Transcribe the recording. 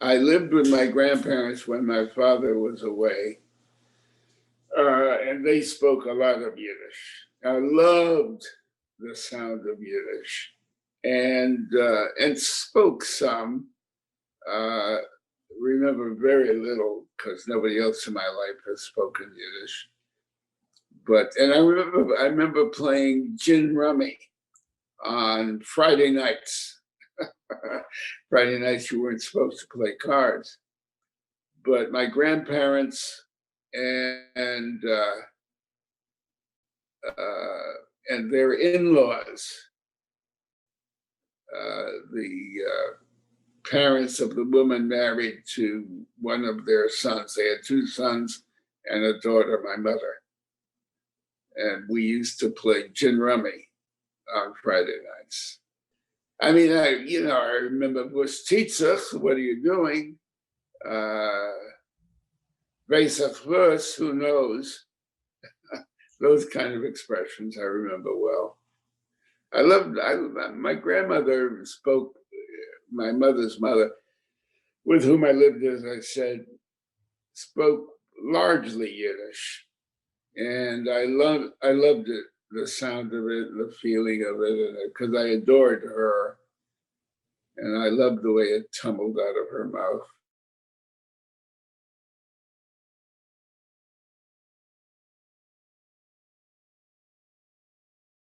I lived with my grandparents when my father was away, and they spoke a lot of Yiddish. I loved the sound of Yiddish, and spoke some. Uh, remember very little because nobody else in my life has spoken Yiddish. And I remember playing gin rummy on Friday nights. Friday nights you weren't supposed to play cards, but my grandparents and and their in-laws, the parents of the woman married to one of their sons. They had two sons and a daughter, my mother. And we used to play gin rummy on Friday nights. I mean, I remember was Titzach, what are you doing? Vesach verse, who knows? Those kind of expressions I remember well. My grandmother spoke, my mother's mother, with whom I lived, as I said, spoke largely Yiddish. And I loved it, the sound of it, the feeling of it, because I adored her. And I loved the way it tumbled out of her mouth.